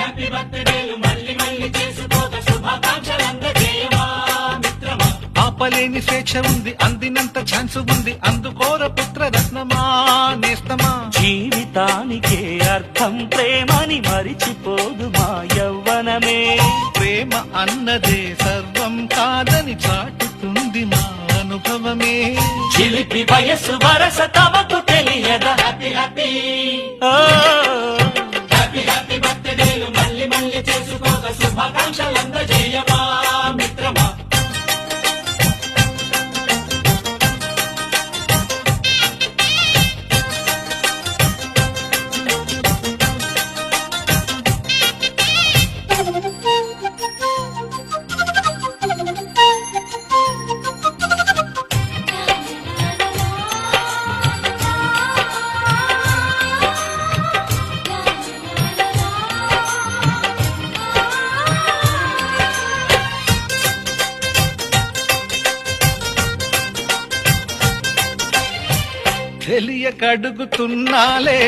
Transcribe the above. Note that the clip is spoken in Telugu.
హ్యాపీ బర్త్డేలు మళ్ళీ మళ్ళీ చేసుకోక శుభాకాంక్షలందజేయమా మిత్రమా. ఆపలేని స్వేచ్ఛ ఉంది, అందినంత ఛాన్స్ ఉంది, అందుకోర పుత్ర రత్నమా నేస్తమా. జీవితానికే అర్థం ప్రేమని మరిచిపోదు మా యవ్వనమే. ప్రేమ అన్నదే సర్వం కాదని చాటుతుంది మా అనుభవమే. చిలిపి వయస్సు వరస తమకు తెలియదా. హ్యాపీ హ్యాపీ ఓ, హ్యాపీ హ్యాపీ బర్త్డేలు మళ్ళీ మళ్ళీ చేసుకోక శుభాకాంక్షలందజేయమా మిత్రమా. తెలియకడుగుతున్నాలే